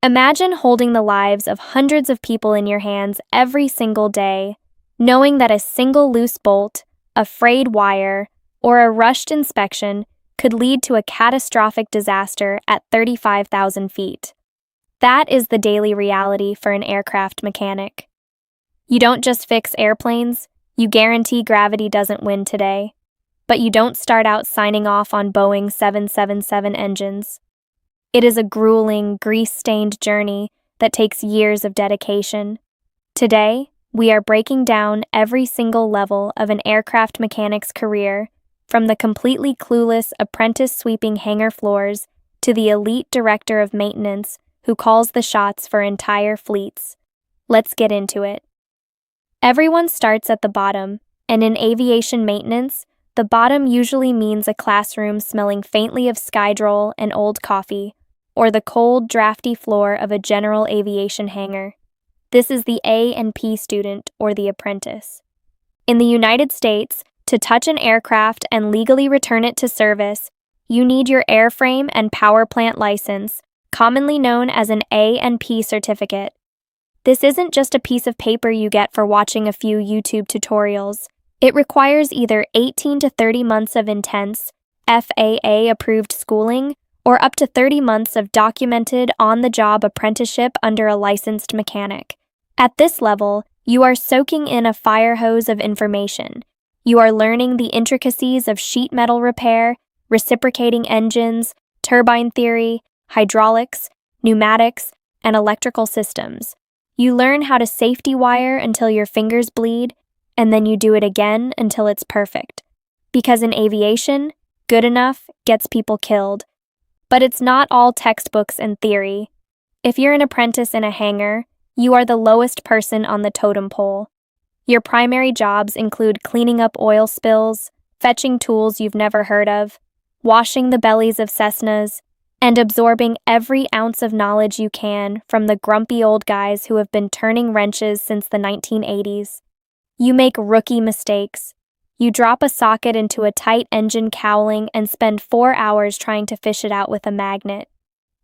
Imagine holding the lives of hundreds of people in your hands every single day, knowing that a single loose bolt, a frayed wire, or a rushed inspection could lead to a catastrophic disaster at 35,000 feet. That is the daily reality for an aircraft mechanic. You don't just fix airplanes, you guarantee gravity doesn't win today. But you don't start out signing off on Boeing 777 engines. It is a grueling, grease-stained journey that takes years of dedication. Today, we are breaking down every single level of an aircraft mechanic's career, from the completely clueless apprentice sweeping hangar floors to the elite director of maintenance who calls the shots for entire fleets. Let's get into it. Everyone starts at the bottom, and in aviation maintenance, the bottom usually means a classroom smelling faintly of Skydroll and old coffee, or the cold, drafty floor of a general aviation hangar. This is the A and P student, or the apprentice. In the United States, to touch an aircraft and legally return it to service, you need your airframe and power plant license, commonly known as an A and P certificate. This isn't just a piece of paper you get for watching a few YouTube tutorials. It requires either 18 to 30 months of intense, FAA-approved schooling or up to 30 months of documented on-the-job apprenticeship under a licensed mechanic. At this level, you are soaking in a fire hose of information. You are learning the intricacies of sheet metal repair, reciprocating engines, turbine theory, hydraulics, pneumatics, and electrical systems. You learn how to safety wire until your fingers bleed, and then you do it again until it's perfect. Because in aviation, good enough gets people killed. But it's not all textbooks and theory. If you're an apprentice in a hangar, you are the lowest person on the totem pole. Your primary jobs include cleaning up oil spills, fetching tools you've never heard of, washing the bellies of Cessnas, and absorbing every ounce of knowledge you can from the grumpy old guys who have been turning wrenches since the 1980s. You make rookie mistakes. You drop a socket into a tight engine cowling and spend 4 hours trying to fish it out with a magnet.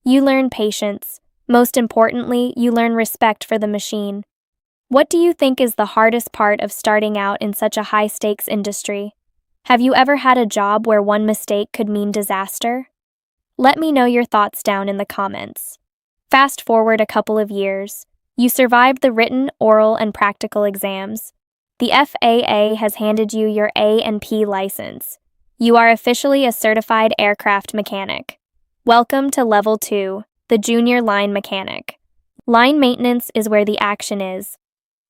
You learn patience. Most importantly, you learn respect for the machine. What do you think is the hardest part of starting out in such a high-stakes industry? Have you ever had a job where one mistake could mean disaster? Let me know your thoughts down in the comments. Fast forward a couple of years. You survived the written, oral, and practical exams. The FAA has handed you your A and P license. You are officially a certified aircraft mechanic. Welcome to Level 2, the junior line mechanic. Line maintenance is where the action is.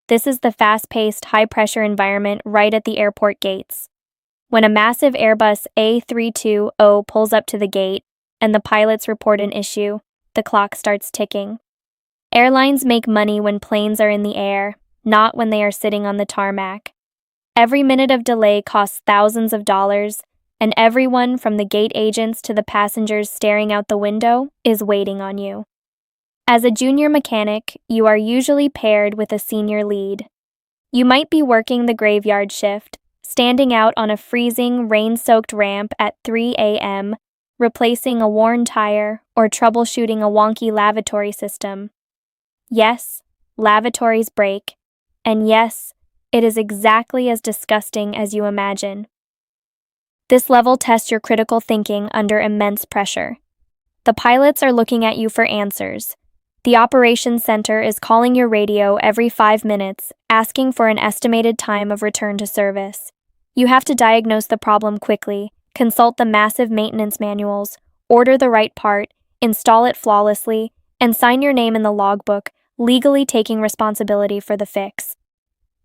This is the fast-paced, high-pressure environment right at the airport gates. When a massive Airbus A320 pulls up to the gate and the pilots report an issue, the clock starts ticking. Airlines make money when planes are in the air, not when they are sitting on the tarmac. Every minute of delay costs thousands of dollars, and everyone from the gate agents to the passengers staring out the window is waiting on you. As a junior mechanic, you are usually paired with a senior lead. You might be working the graveyard shift, standing out on a freezing, rain-soaked ramp at 3 a.m., replacing a worn tire or troubleshooting a wonky lavatory system. Yes, lavatories break. And yes, it is exactly as disgusting as you imagine. This level tests your critical thinking under immense pressure. The pilots are looking at you for answers. The operations center is calling your radio every 5 minutes, asking for an estimated time of return to service. You have to diagnose the problem quickly, consult the massive maintenance manuals, order the right part, install it flawlessly, and sign your name in the logbook, legally taking responsibility for the fix.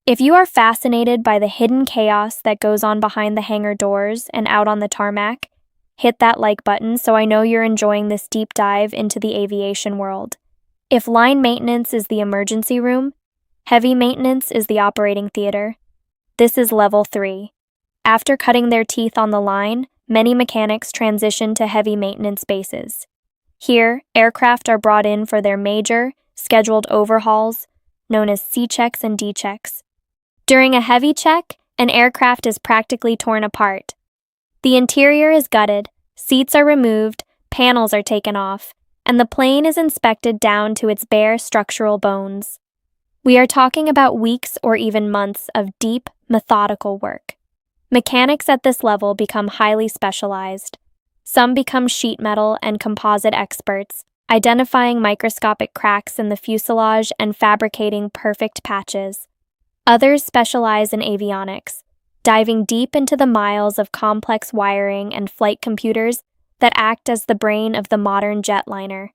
If you are fascinated by the hidden chaos that goes on behind the hangar doors and out on the tarmac, hit that like button so I know you're enjoying this deep dive into the aviation world. If line maintenance is the emergency room, heavy maintenance is the operating theater. This is Level 3. After cutting their teeth on the line, many mechanics transition to heavy maintenance bases. Here, aircraft are brought in for their major, scheduled overhauls, known as C-checks and D-checks. During a heavy check, an aircraft is practically torn apart. The interior is gutted, seats are removed, panels are taken off, and the plane is inspected down to its bare structural bones. We are talking about weeks or even months of deep, methodical work. Mechanics at this level become highly specialized. Some become sheet metal and composite experts, identifying microscopic cracks in the fuselage and fabricating perfect patches. Others specialize in avionics, diving deep into the miles of complex wiring and flight computers that act as the brain of the modern jetliner.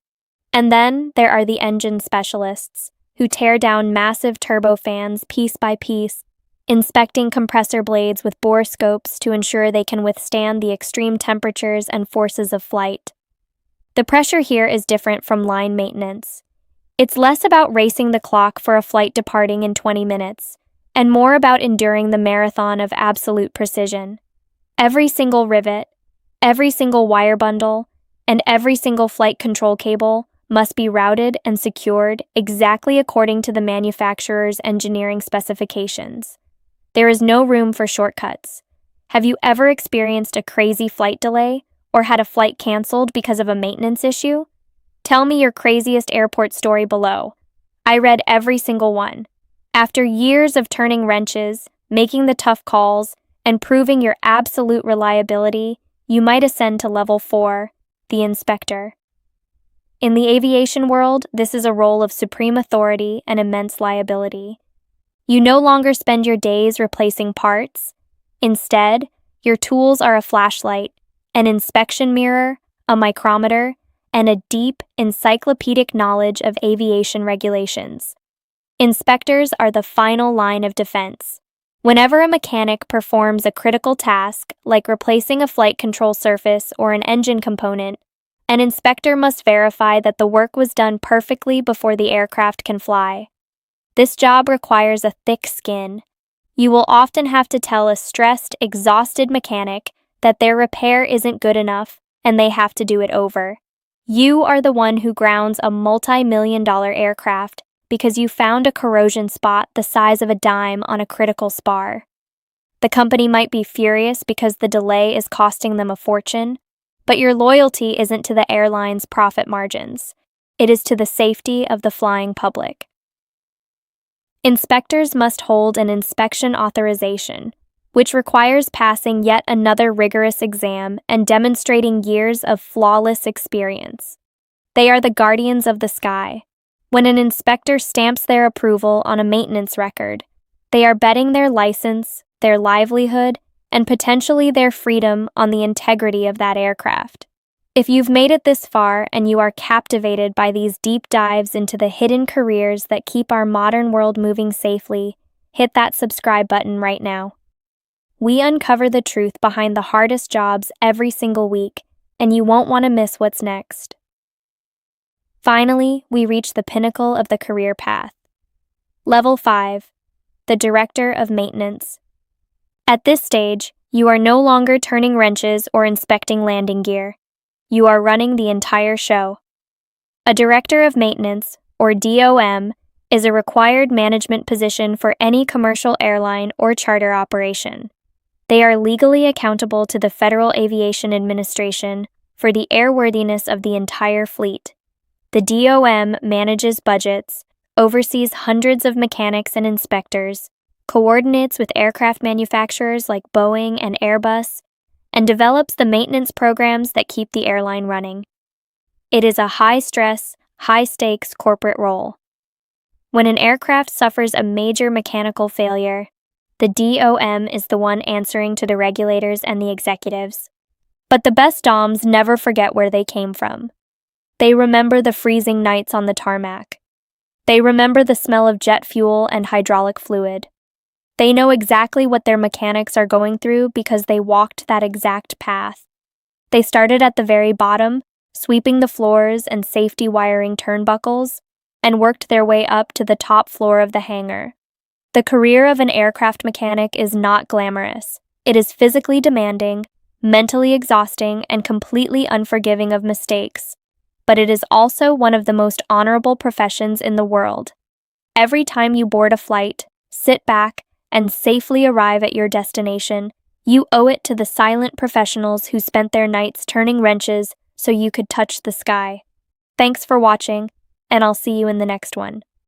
And then there are the engine specialists, who tear down massive turbofans piece by piece, inspecting compressor blades with borescopes to ensure they can withstand the extreme temperatures and forces of flight. The pressure here is different from line maintenance. It's less about racing the clock for a flight departing in 20 minutes, and more about enduring the marathon of absolute precision. Every single rivet, every single wire bundle, and every single flight control cable must be routed and secured exactly according to the manufacturer's engineering specifications. There is no room for shortcuts. Have you ever experienced a crazy flight delay or had a flight canceled because of a maintenance issue? Tell me your craziest airport story below. I read every single one. After years of turning wrenches, making the tough calls, and proving your absolute reliability, you might ascend to level 4, the inspector. In the aviation world, this is a role of supreme authority and immense liability. You no longer spend your days replacing parts. Instead, your tools are a flashlight, an inspection mirror, a micrometer, and a deep, encyclopedic knowledge of aviation regulations. Inspectors are the final line of defense. Whenever a mechanic performs a critical task, like replacing a flight control surface or an engine component, an inspector must verify that the work was done perfectly before the aircraft can fly. This job requires a thick skin. You will often have to tell a stressed, exhausted mechanic that their repair isn't good enough and they have to do it over. You are the one who grounds a multi-million-dollar aircraft because you found a corrosion spot the size of a dime on a critical spar. The company might be furious because the delay is costing them a fortune, but your loyalty isn't to the airline's profit margins. It is to the safety of the flying public. Inspectors must hold an inspection authorization, which requires passing yet another rigorous exam and demonstrating years of flawless experience. They are the guardians of the sky. When an inspector stamps their approval on a maintenance record, they are betting their license, their livelihood, and potentially their freedom on the integrity of that aircraft. If you've made it this far and you are captivated by these deep dives into the hidden careers that keep our modern world moving safely, hit that subscribe button right now. We uncover the truth behind the hardest jobs every single week, and you won't want to miss what's next. Finally, we reach the pinnacle of the career path. Level 5, the Director of Maintenance. At this stage, you are no longer turning wrenches or inspecting landing gear. You are running the entire show. A Director of Maintenance, or DOM, is a required management position for any commercial airline or charter operation. They are legally accountable to the Federal Aviation Administration for the airworthiness of the entire fleet. The DOM manages budgets, oversees hundreds of mechanics and inspectors, coordinates with aircraft manufacturers like Boeing and Airbus, and develops the maintenance programs that keep the airline running. It is a high-stress, high-stakes corporate role. When an aircraft suffers a major mechanical failure, the DOM is the one answering to the regulators and the executives. But the best DOMs never forget where they came from. They remember the freezing nights on the tarmac. They remember the smell of jet fuel and hydraulic fluid. They know exactly what their mechanics are going through because they walked that exact path. They started at the very bottom, sweeping the floors and safety wiring turnbuckles, and worked their way up to the top floor of the hangar. The career of an aircraft mechanic is not glamorous. It is physically demanding, mentally exhausting, and completely unforgiving of mistakes. But it is also one of the most honorable professions in the world. Every time you board a flight, sit back, and safely arrive at your destination, you owe it to the silent professionals who spent their nights turning wrenches so you could touch the sky. Thanks for watching, and I'll see you in the next one.